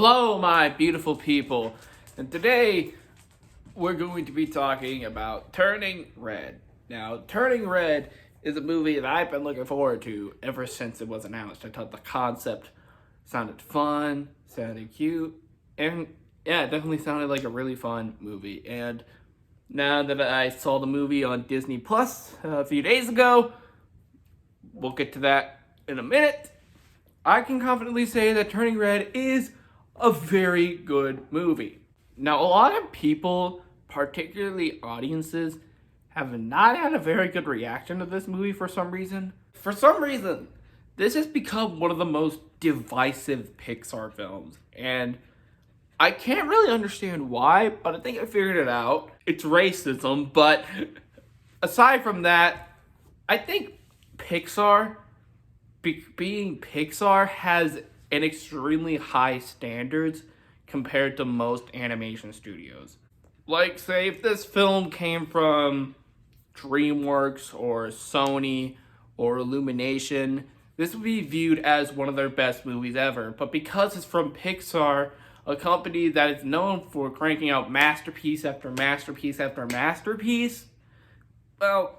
Hello, my beautiful people, and today we're going to be talking about Turning Red. Now, Turning Red is a movie that I've been looking forward to ever since it was announced. I thought the concept sounded fun, sounded cute, and yeah, it definitely sounded like a really fun movie. And now that I saw the movie on Disney Plus a few days ago, we'll get to that in a minute. I can confidently say that Turning Red is a very good movie. Now, a lot of people, particularly audiences, have not had a very good reaction to this movie for some reason. For some reason, this has become one of the most divisive Pixar films, and I can't really understand why, but I think I figured it out. It's racism, but aside from that, I think Pixar, being Pixar, has an extremely high standards compared to most animation studios. Like, say, if this film came from DreamWorks or Sony or Illumination, this would be viewed as one of their best movies ever. But because it's from Pixar, a company that is known for cranking out masterpiece after masterpiece after masterpiece, well,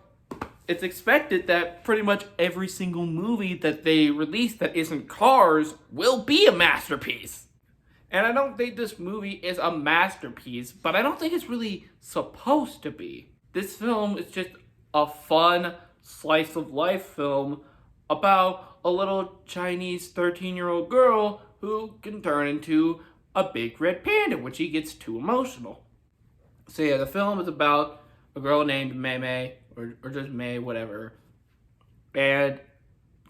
it's expected that pretty much every single movie that they release that isn't Cars will be a masterpiece. And I don't think this movie is a masterpiece, but I don't think it's really supposed to be. This film is just a fun slice of life film about a little Chinese 13-year-old girl who can turn into a big red panda when she gets too emotional. So yeah, the film is about a girl named Mei Mei, or just May, whatever. And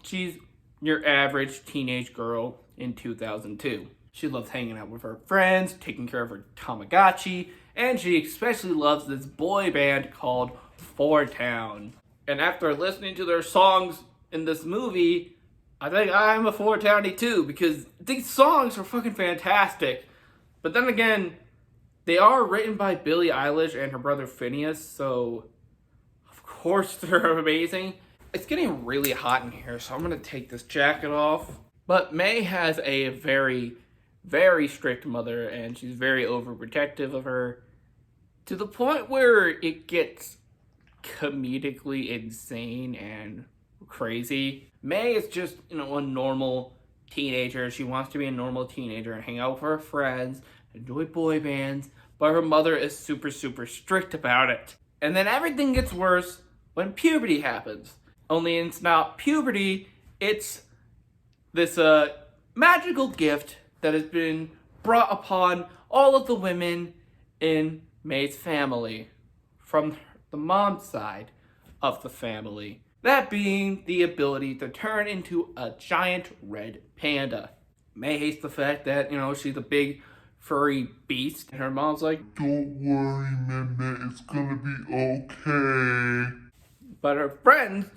she's your average teenage girl in 2002. She loves hanging out with her friends, taking care of her Tamagotchi, and she especially loves this boy band called Four Town. And after listening to their songs in this movie, I think I'm a Four Townie too, because these songs are fucking fantastic. But then again, they are written by Billie Eilish and her brother Phineas, so of course they're amazing. It's getting really hot in here, so I'm gonna take this jacket off. But May has a very, very strict mother, and she's very overprotective of her, to the point where it gets comedically insane and crazy. May is just, a normal teenager. She wants to be a normal teenager and hang out with her friends, enjoy boy bands, but her mother is super, super strict about it. And then everything gets worse when puberty happens. Only it's not puberty, it's this magical gift that has been brought upon all of the women in May's family, from the mom's side of the family. That being the ability to turn into a giant red panda. May hates the fact that, she's a big furry beast, and her mom's like, "Don't worry, Meme, it's gonna be okay." But her friends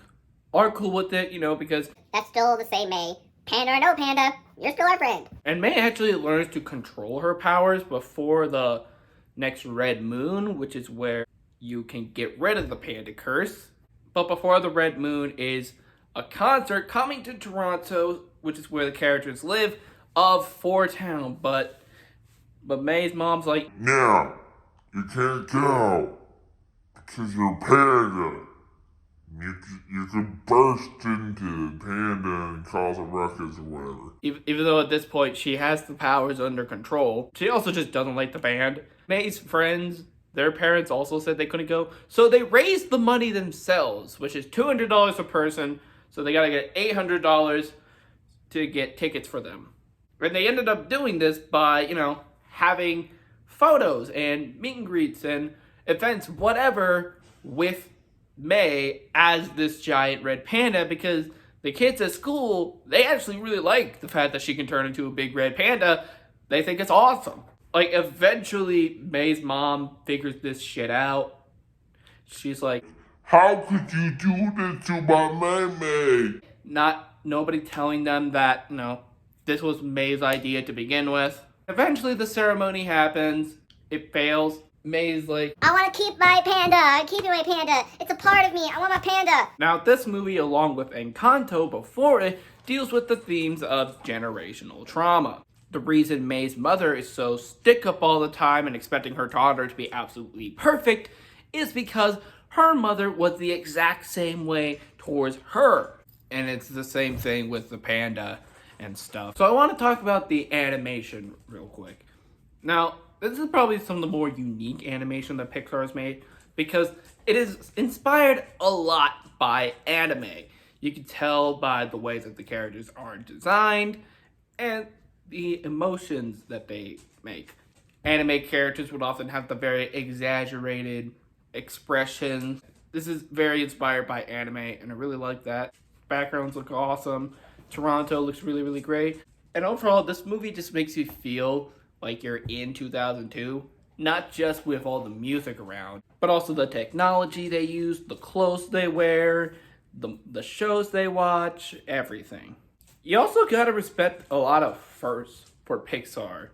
are cool with it, because that's still the same May. Panda or no panda, you're still our friend. And May actually learns to control her powers before the next red moon, which is where you can get rid of the panda curse. But before the red moon is a concert coming to Toronto, which is where the characters live, of Four Town. But May's mom's like, "No, you can't go, because you're a panda. You could burst into the panda and cause a ruckus or whatever." Even though at this point she has the powers under control, she also just doesn't like the band. May's friends, their parents also said they couldn't go, so they raised the money themselves, which is $200 a person, so they gotta get $800 to get tickets for them. And they ended up doing this by, having photos and meet and greets and events, whatever, with May as this giant red panda, because the kids at school, they actually really like the fact that she can turn into a big red panda. They think it's awesome. Like, eventually, May's mom figures this shit out. She's like, "How could you do this to my May?" Nobody telling them that, this was May's idea to begin with. Eventually, the ceremony happens. It fails. May's like, "I want to keep my panda. I'm keeping my panda. It's a part of me. I want my panda." Now, this movie, along with Encanto before it, deals with the themes of generational trauma. The reason May's mother is so stick up all the time and expecting her daughter to be absolutely perfect is because her mother was the exact same way towards her. And it's the same thing with the panda and stuff. So I want to talk about the animation real quick. Now, this is probably some of the more unique animation that Pixar has made because it is inspired a lot by anime. You can tell by the way that the characters are designed and the emotions that they make. Anime characters would often have the very exaggerated expressions. This is very inspired by anime, and I really like that. Backgrounds look awesome. Toronto looks really, really great. And overall, this movie just makes you feel like you're in 2002. Not just with all the music around, but also the technology they use, the clothes they wear, the shows they watch, everything. You also gotta respect a lot of firsts for Pixar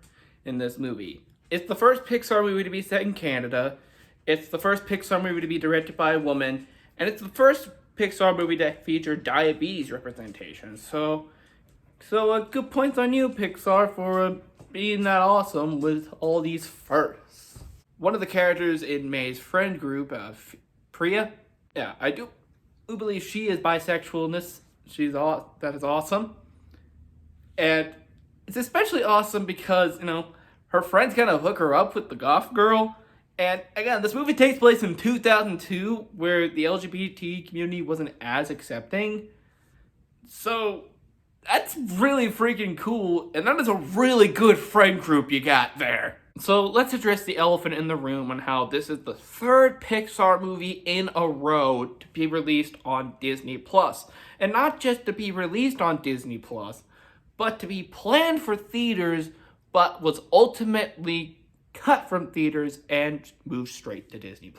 in this movie. It's the first Pixar movie to be set in Canada. It's the first Pixar movie to be directed by a woman. And it's the first Pixar movie to feature diabetes representation. So good points on you, Pixar, for being that awesome with all these firsts. One of the characters in May's friend group, Priya, yeah, I do believe she is bisexual in this. That is awesome. And it's especially awesome because, her friends kind of hook her up with the goth girl. And again, this movie takes place in 2002, where the LGBT community wasn't as accepting. So that's really freaking cool, and that is a really good friend group you got there. So let's address the elephant in the room on how this is the third Pixar movie in a row to be released on Disney+. And not just to be released on Disney+, but to be planned for theaters, but was ultimately cut from theaters and moved straight to Disney+.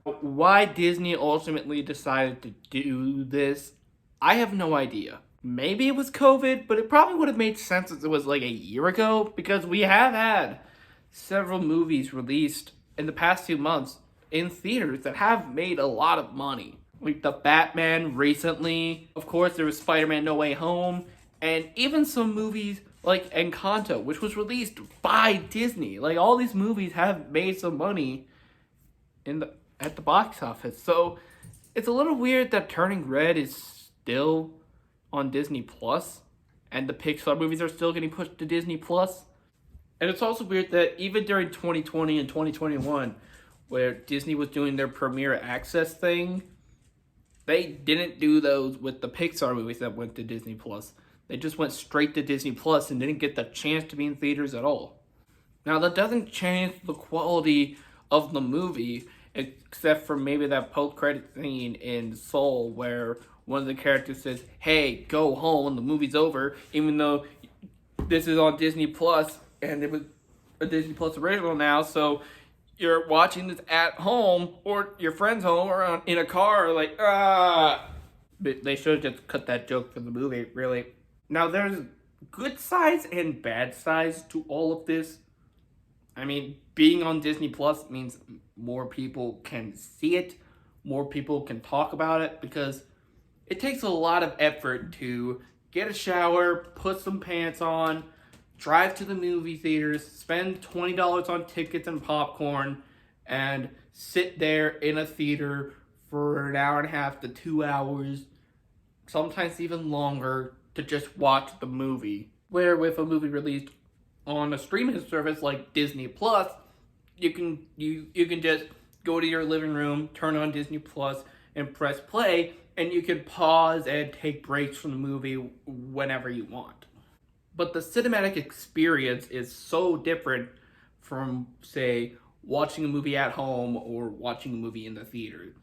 Why Disney ultimately decided to do this, I have no idea. Maybe it was COVID, but it probably would have made sense if it was like a year ago, because we have had several movies released in the past 2 months in theaters that have made a lot of money. Like the Batman recently, of course there was Spider-Man No Way Home, and even some movies like Encanto, which was released by Disney. Like all these movies have made some money at the box office. So it's a little weird that Turning Red is still on Disney Plus, and the Pixar movies are still getting pushed to Disney Plus. And it's also weird that even during 2020 and 2021, where Disney was doing their Premiere Access thing, they didn't do those with the Pixar movies that went to Disney Plus. They just went straight to Disney Plus and didn't get the chance to be in theaters at all. Now, that doesn't change the quality of the movie, except for maybe that post-credit scene in Soul where one of the characters says, "Hey, go home, the movie's over," even though this is on Disney Plus and it was a Disney Plus original now, so you're watching this at home or your friend's home or in a car, like, But they should have just cut that joke from the movie, really. Now, there's good sides and bad sides to all of this. I mean, being on Disney Plus means more people can see it, more people can talk about it, because it takes a lot of effort to get a shower, put some pants on, drive to the movie theaters, spend $20 on tickets and popcorn, and sit there in a theater for an hour and a half to 2 hours, sometimes even longer, to just watch the movie. Where with a movie released on a streaming service like Disney Plus, you can just go to your living room, turn on Disney Plus, and press play, and you can pause and take breaks from the movie whenever you want. But the cinematic experience is so different from, say, watching a movie at home or watching a movie in the theater.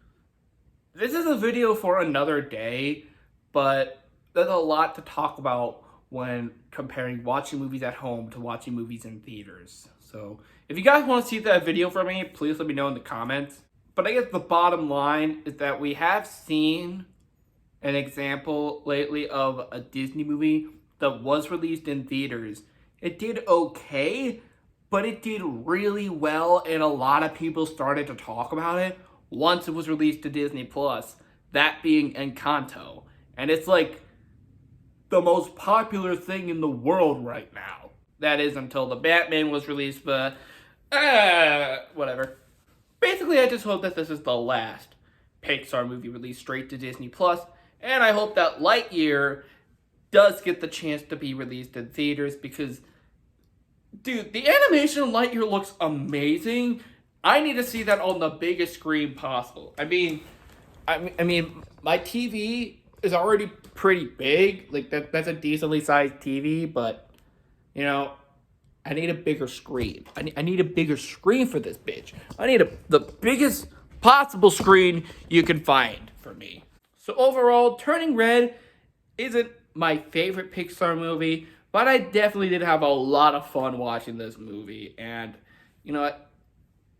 This is a video for another day, but there's a lot to talk about when comparing watching movies at home to watching movies in theaters. So if you guys want to see that video from me, please let me know in the comments. But I guess the bottom line is that we have seen an example lately of a Disney movie that was released in theaters. It did okay, but it did really well, and a lot of people started to talk about it once it was released to Disney Plus, that being Encanto. And it's like the most popular thing in the world right now. That is until the Batman was released, but whatever. Basically, I just hope that this is the last Pixar movie released straight to Disney Plus, and I hope that Lightyear does get the chance to be released in theaters because, dude, the animation in Lightyear looks amazing. I need to see that on the biggest screen possible. I mean, my TV is already pretty big. Like that's a decently sized TV, but you know, I need a bigger screen. I need a bigger screen for this bitch. I need the biggest possible screen you can find for me. So overall, Turning Red isn't my favorite Pixar movie, but I definitely did have a lot of fun watching this movie. And you know what?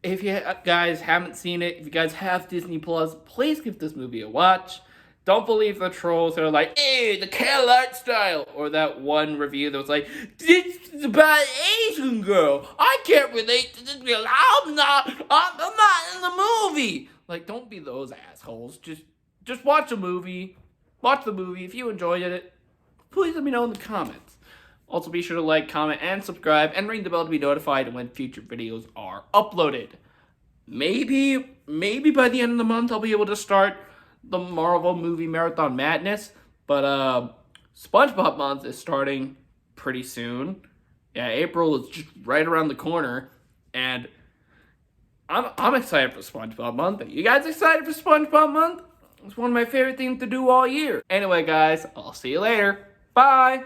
If you guys haven't seen it, if you guys have Disney Plus, please give this movie a watch. Don't believe the trolls that are like, hey, the Cal art style. Or that one review that was like, this is about an Asian girl. I can't relate to this girl. I'm not in the movie. Like, don't be those assholes. Just watch the movie. Watch the movie. If you enjoyed it, please let me know in the comments. Also, be sure to like, comment, and subscribe, and ring the bell to be notified when future videos are uploaded. Maybe by the end of the month, I'll be able to start the Marvel movie Marathon Madness, but SpongeBob month is starting pretty soon. Yeah, April is just right around the corner, and I'm excited for SpongeBob month. Are you guys excited for SpongeBob month? It's one of my favorite things to do all year. Anyway, guys, I'll see you later. Bye!